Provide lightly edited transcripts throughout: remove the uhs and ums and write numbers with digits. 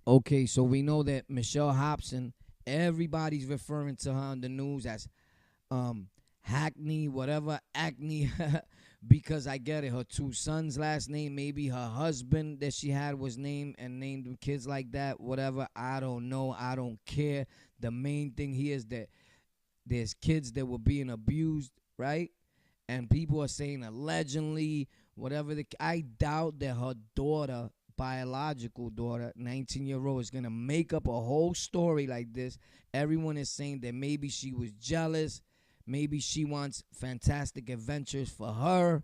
Okay, so we know that Michelle Hopson, everybody's referring to her on the news as um Hackney, whatever acne, because I get it. Her two sons' last name, maybe her husband that she had was named and named them kids like that. Whatever, I don't know. I don't care. The main thing here is that there's kids that were being abused, right? And people are saying allegedly, whatever. I doubt that her daughter, biological daughter, 19-year-old, is gonna make up a whole story like this. Everyone is saying that maybe she was jealous, maybe she wants fantastic adventures for her.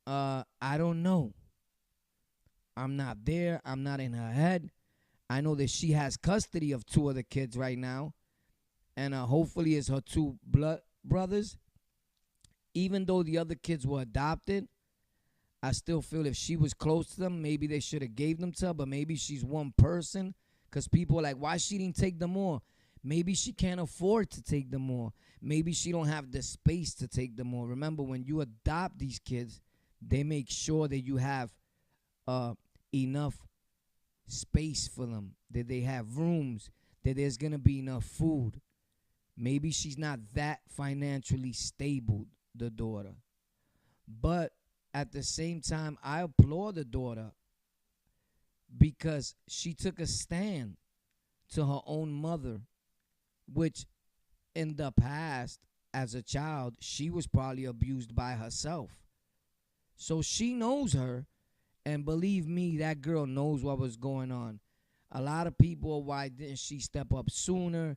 I don't know. I'm not there. I'm not in her head. I know that she has custody of two of the kids right now, and hopefully it's her two blood brothers. Even though the other kids were adopted, I still feel if she was close to them, maybe they should have gave them to her. But maybe she's one person, because people are like, why she didn't take them all? Maybe she can't afford to take them all. Maybe she don't have the space to take them all. Remember, when you adopt these kids, they make sure that you have uh, enough space for them, that they have rooms, that there's gonna be enough food. Maybe she's not that financially stable, the daughter. But at the same time, I applaud the daughter because she took a stand to her own mother, which in the past, as a child, she was probably abused by herself. So she knows her, and believe me, that girl knows what was going on. A lot of people, why didn't she step up sooner?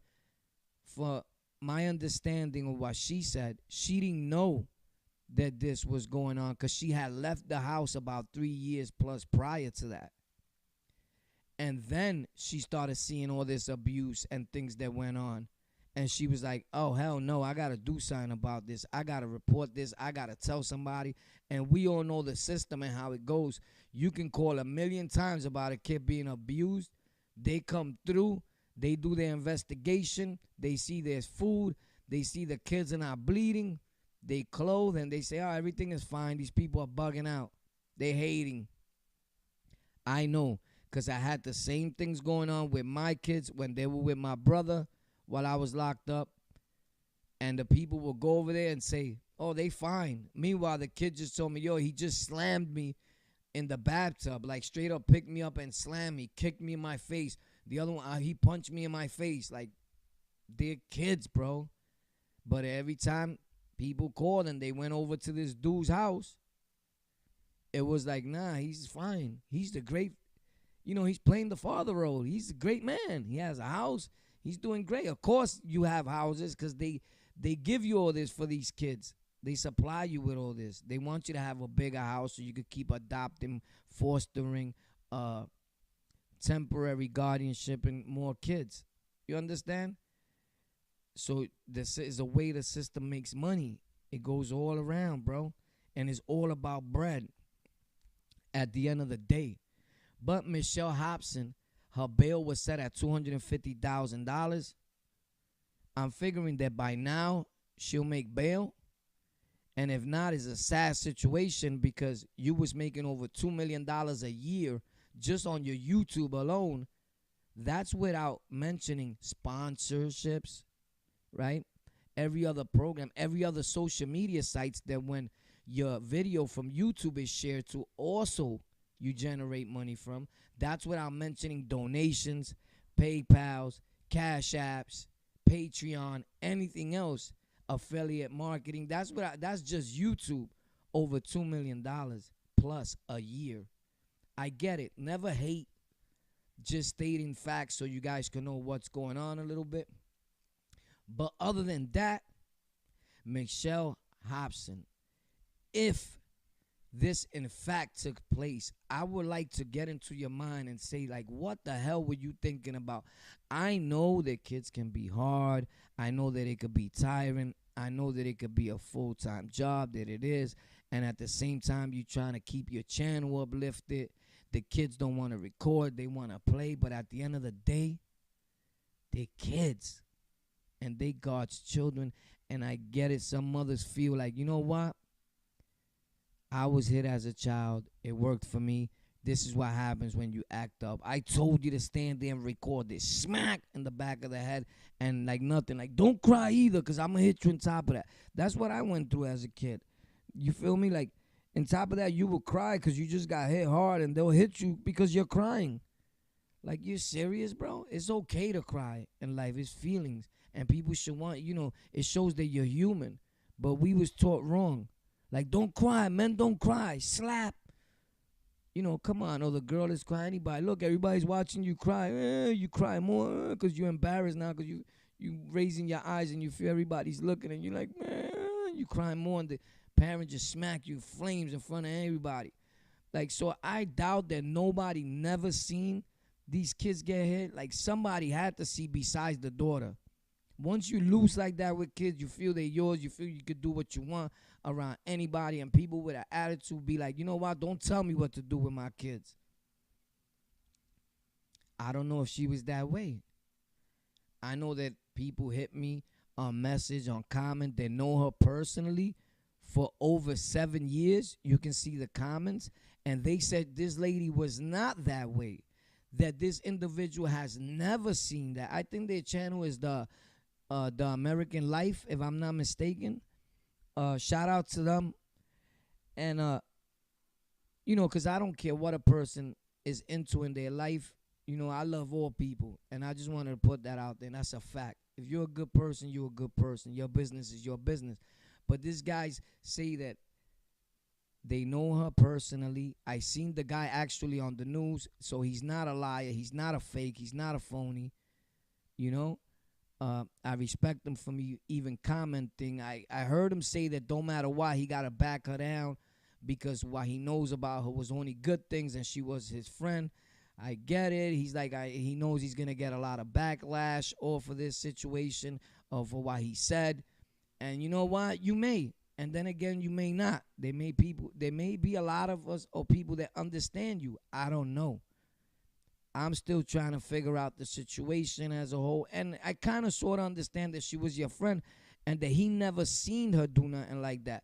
For my understanding of what she said, she didn't know that this was going on because she had left the house about 3 years plus prior to that. And then she started seeing all this abuse and things that went on. And she was like, oh, hell no, I got to do something about this. I got to report this. I got to tell somebody. And we all know the system and how it goes. You can call a million times about a kid being abused. They come through. They do their investigation. They see there's food. They see the kids are not bleeding. They clothe and they say, oh, everything is fine. These people are bugging out. They're hating. I know, because I had the same things going on with my kids when they were with my brother while I was locked up. And the people will go over there and say, oh, they fine. Meanwhile, the kid just told me, yo, he just slammed me in the bathtub. Like, straight up picked me up and slammed me, kicked me in my face. The other one, he punched me in my face. Like, they're kids, bro. But every time people called and they went over to this dude's house, it was like, nah, he's fine. He's the great, he's playing the father role. He's a great man. He has a house. He's doing great. Of course, you have houses because they give you all this for these kids. They supply you with all this. They want you to have a bigger house so you could keep adopting, fostering, temporary guardianship, and more kids. You understand? So this is a way the system makes money. It goes all around, bro. And it's all about bread at the end of the day. But Michelle Hopson, her bail was set at $250,000. I'm figuring that by now she'll make bail. And if not, it's a sad situation because you was making over $2 million a year just on your YouTube alone. That's without mentioning sponsorships, right? Every other program, every other social media sites that when your video from YouTube is shared to, also you generate money from. That's without mentioning donations, PayPals, Cash Apps, Patreon, anything else, affiliate marketing. That's just YouTube, over $2 million plus a year. I get it. Never hate, just stating facts so you guys can know what's going on a little bit. But other than that, Michelle Hopson, if this in fact took place, I would like to get into your mind and say, like, what the hell were you thinking about? I know that kids can be hard. I know that it could be tiring. I know that it could be a full-time job, that it is. And at the same time, you're trying to keep your channel uplifted. The kids don't want to record. They want to play. But at the end of the day, they're kids. And they God's children. And I get it. Some mothers feel like, you know what? I was hit as a child. It worked for me. This is what happens when you act up. I told you to stand there and record this. Smack in the back of the head and like nothing. Like, don't cry either because I'm going to hit you on top of that. That's what I went through as a kid. You feel me? Like, on top of that, you will cry because you just got hit hard and they'll hit you because you're crying. Like, you're serious, bro? It's okay to cry in life. It's feelings. And people should want, it shows that you're human. But we was taught wrong. Like, don't cry, men don't cry. Slap. Come on. Oh, the girl is crying. Anybody, look, everybody's watching you cry. You cry more because you're embarrassed now because you raising your eyes and you feel everybody's looking and you're like, man, you cry more and the parent just smack you flames in front of everybody. Like, so I doubt that nobody never seen these kids get hit. Like, somebody had to see besides the daughter. Once you loose like that with kids, you feel they're yours. You feel you could do what you want around anybody. And people with an attitude be like, you know what? Don't tell me what to do with my kids. I don't know if she was that way. I know that people hit me on message, on comment. They know her personally for over 7 years. You can see the comments. And they said this lady was not that way. That this individual has never seen that. I think their channel is the American Life, if I'm not mistaken. Shout out to them. And, because I don't care what a person is into in their life. I love all people. And I just wanted to put that out there. And that's a fact. If you're a good person, you're a good person. Your business is your business. But these guys say that they know her personally. I seen the guy actually on the news. So he's not a liar. He's not a fake. He's not a phony. I respect him for me even commenting. I heard him say that don't matter why, he got to back her down because what he knows about her was only good things and she was his friend. I get it. He's like, he knows he's going to get a lot of backlash off of this situation or for what he said. And you know what? You may. And then again, you may not. There may be a lot of us or people that understand you. I don't know. I'm still trying to figure out the situation as a whole. And I kind of sort of understand that she was your friend and that he never seen her do nothing like that.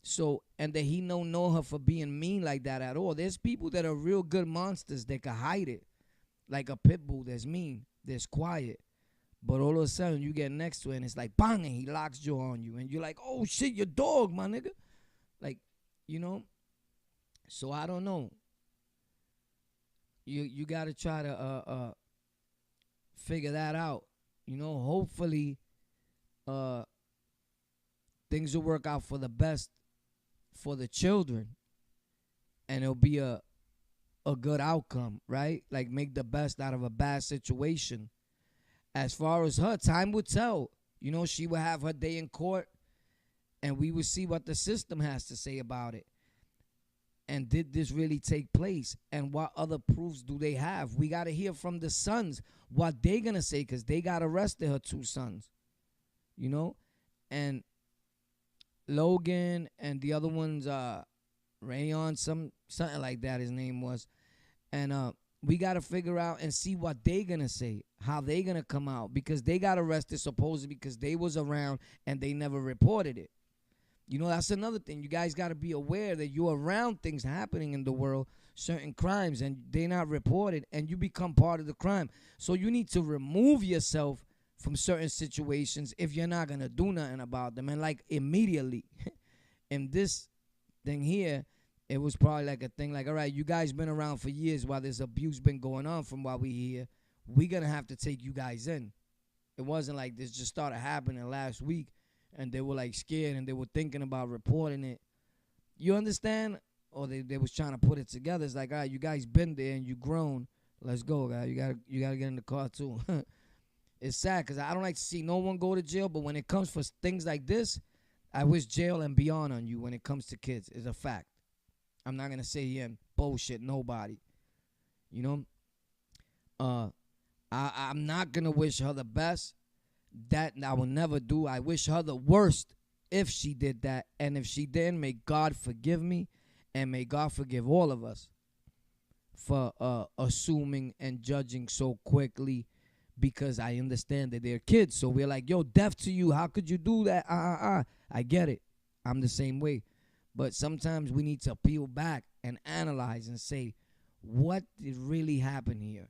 So, and that he don't know her for being mean like that at all. There's people that are real good monsters that can hide it. Like a pit bull that's mean, that's quiet. But all of a sudden, you get next to it, and it's like, bang, and he locks jaw on you. And you're like, oh, shit, your dog, my nigga. Like, So, I don't know. You got to try to figure that out. Hopefully, things will work out for the best for the children. And it'll be a good outcome, right? Like, make the best out of a bad situation. As far as her, time would tell. She would have her day in court, and we would see what the system has to say about it. And did this really take place? And what other proofs do they have? We got to hear from the sons what they going to say because they got arrested, her 2 sons. And Logan and the other one's Rayon, something like that his name was. And we got to figure out and see what they going to say, how they going to come out, because they got arrested supposedly because they was around and they never reported it. That's another thing. You guys got to be aware that you're around things happening in the world, certain crimes, and they're not reported, and you become part of the crime. So you need to remove yourself from certain situations if you're not going to do nothing about them. And, like, immediately. In this thing here, it was probably like a thing like, all right, you guys been around for years while this abuse been going on from what we hear. We're going to have to take you guys in. It wasn't like this just started happening last week. And they were like scared and they were thinking about reporting it. You understand? Or they was trying to put it together. It's like, all right, you guys been there and you grown. Let's go, guys. You gotta get in the car too. It's sad because I don't like to see no one go to jail. But when it comes for things like this, I wish jail and beyond on you when it comes to kids. It's a fact. I'm not gonna say here and bullshit nobody. I'm not gonna wish her the best. That I will never do. I wish her the worst if she did that. And if she didn't, may God forgive me. And may God forgive all of us for assuming and judging so quickly. Because I understand that they're kids. So we're like, yo, deaf to you. How could you do that? I get it. I'm the same way. But sometimes we need to peel back and analyze and say, what did really happen here.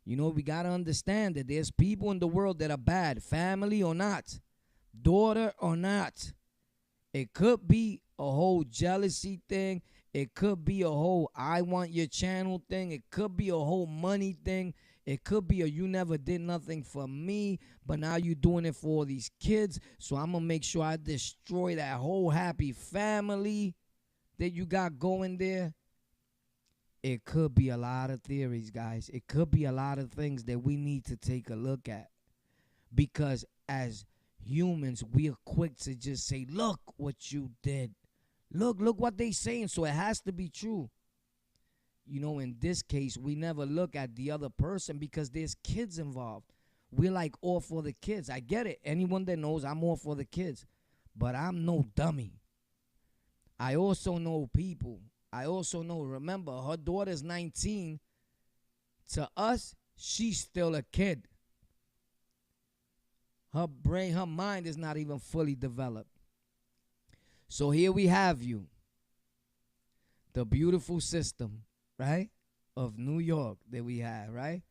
You know, we got to understand that there's people in the world that are bad, family or not, daughter or not. It could be a whole jealousy thing. It could be a whole I want your channel thing. It could be a whole money thing. It could be a you never did nothing for me, but now you're doing it for all these kids. So I'm going to make sure I destroy that whole happy family that you got going there. It could be a lot of theories, guys. It could be a lot of things that we need to take a look at. Because as humans, we are quick to just say, look what you did. Look what they saying. So it has to be true. You know, in this case, we never look at the other person because there's kids involved. We're like all for the kids. I get it. Anyone that knows, I'm all for the kids. But I'm no dummy. I also know people. I also know, remember, her daughter's 19. To us, she's still a kid. Her brain, her mind is not even fully developed. So here we have you. The beautiful system, right, of New York that we have, right?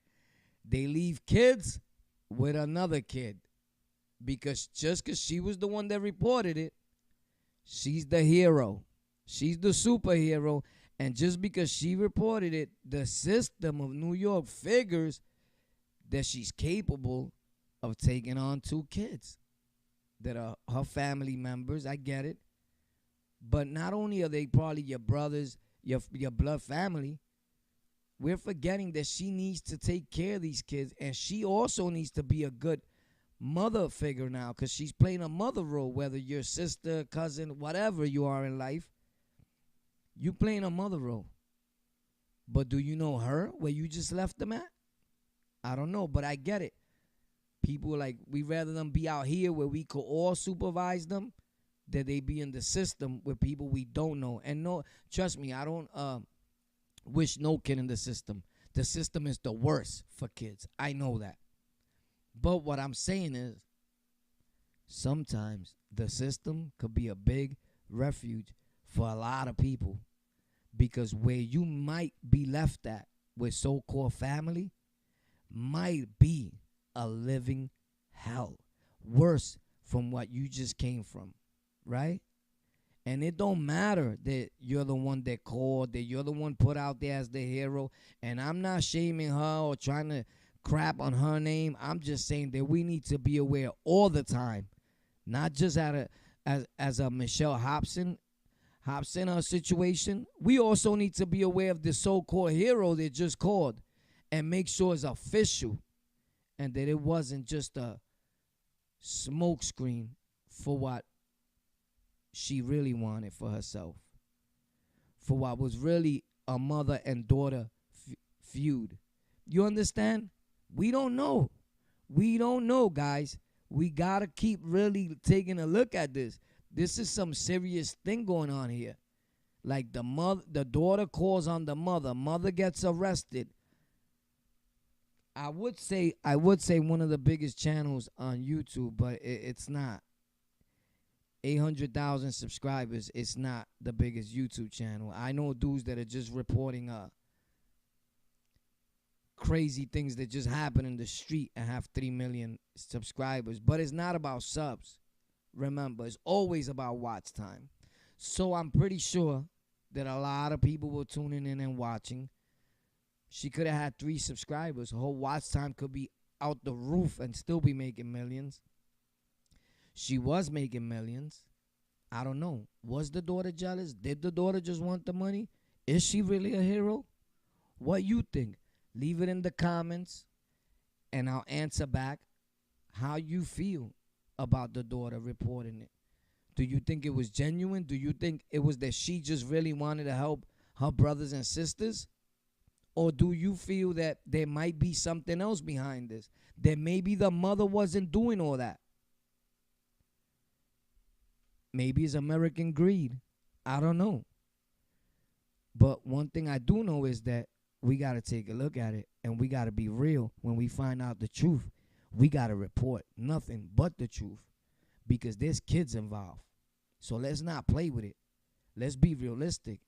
They leave kids with another kid. Because just because she was the one that reported it, she's the hero. She's the superhero. And just because she reported it, the system of New York figures that she's capable of taking on 2 kids that are her family members. I get it. But not only are they probably your brothers, your blood family, we're forgetting that she needs to take care of these kids. And she also needs to be a good mother figure now because she's playing a mother role, whether you're sister, cousin, whatever you are in life. You playing a mother role. But do you know her where you just left them at? I don't know, but I get it. People like, we rather them be out here where we could all supervise them than they be in the system with people we don't know. And no, trust me, I don't wish no kid in the system. The system is the worst for kids. I know that. But what I'm saying is, sometimes the system could be a big refuge for a lot of people. Because where you might be left at with so-called family might be a living hell. Worse from what you just came from, right? And it don't matter that you're the one that called, that you're the one put out there as the hero. And I'm not shaming her or trying to crap on her name. I'm just saying that we need to be aware all the time. Not just as a Michelle Hopson situation. We also need to be aware of the so-called hero that just called and make sure it's official and that it wasn't just a smokescreen for what she really wanted for herself, for what was really a mother and daughter feud. You understand? We don't know. We don't know, guys. We got to keep really taking a look at this. This is some serious thing going on here. Like the daughter calls on the mother. Mother gets arrested. I would say one of the biggest channels on YouTube, but it's not. 800,000 subscribers. It's not the biggest YouTube channel. I know dudes that are just reporting crazy things that just happen in the street and have 3 million subscribers. But it's not about subs. Remember, it's always about watch time. So I'm pretty sure that a lot of people were tuning in and watching. She could have had 3 subscribers. Her whole watch time could be out the roof and still be making millions. She was making millions. I don't know. Was the daughter jealous? Did the daughter just want the money? Is she really a hero? What you think? Leave it in the comments, and I'll answer back how you feel about the daughter reporting it. Do you think it was genuine? Do you think it was that she just really wanted to help her brothers and sisters? Or do you feel that there might be something else behind this? That maybe the mother wasn't doing all that. Maybe it's American greed. I don't know. But one thing I do know is that we got to take a look at it, and we got to be real when we find out the truth. We got to report nothing but the truth because there's kids involved. So let's not play with it. Let's be realistic,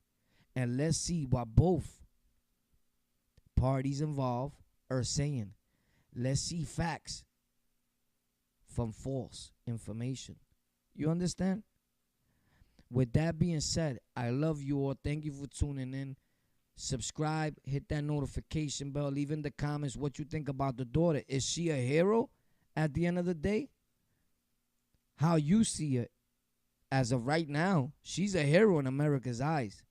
and let's see what both parties involved are saying. Let's see facts from false information. You understand? With that being said, I love you all. Thank you for tuning in. Subscribe, hit that notification bell, leave in the comments what you think about the daughter. Is she a hero at the end of the day? How you see it as of right now, she's a hero in America's eyes.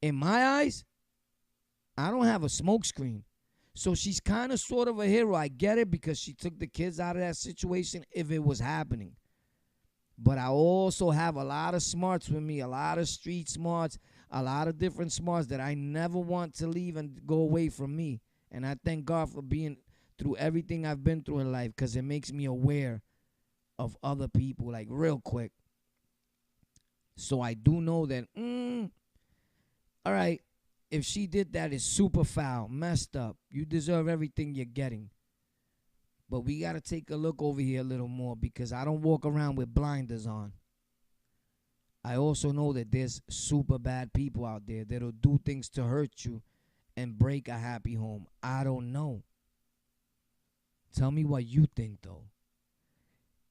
In my eyes, I don't have a smokescreen. So she's kind of sort of a hero. I get it because she took the kids out of that situation if it was happening. But I also have a lot of smarts with me, a lot of street smarts, a lot of different smarts that I never want to leave and go away from me. And I thank God for being through everything I've been through in life because it makes me aware of other people, like real quick. So I do know that, all right, if she did that, it's super foul, messed up. You deserve everything you're getting. But we got to take a look over here a little more because I don't walk around with blinders on. I also know that there's super bad people out there that'll do things to hurt you and break a happy home. I don't know. Tell me what you think, though.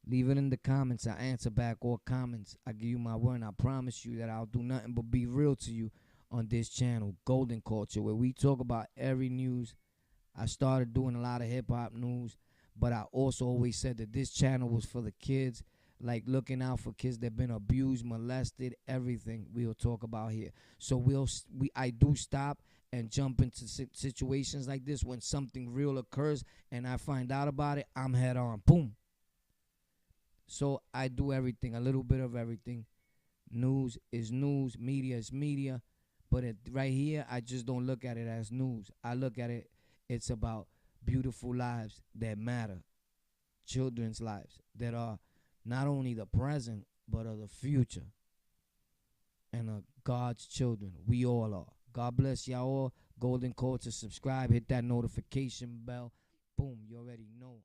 Leave it in the comments. I answer back all comments. I give you my word, and I promise you that I'll do nothing but be real to you on this channel, Golden Culture, where we talk about every news. I started doing a lot of hip-hop news, but I also always said that this channel was for the kids, like looking out for kids that have been abused, molested, everything we'll talk about here. So I do stop and jump into situations like this when something real occurs and I find out about it, I'm head on. Boom. So I do everything, a little bit of everything. News is news, media is media. But right here, I just don't look at it as news. I look at it, it's about beautiful lives that matter. Children's lives that are not only the present, but are the future. And are God's children. We all are. God bless y'all all. Golden Culture, subscribe, hit that notification bell. Boom, you already know.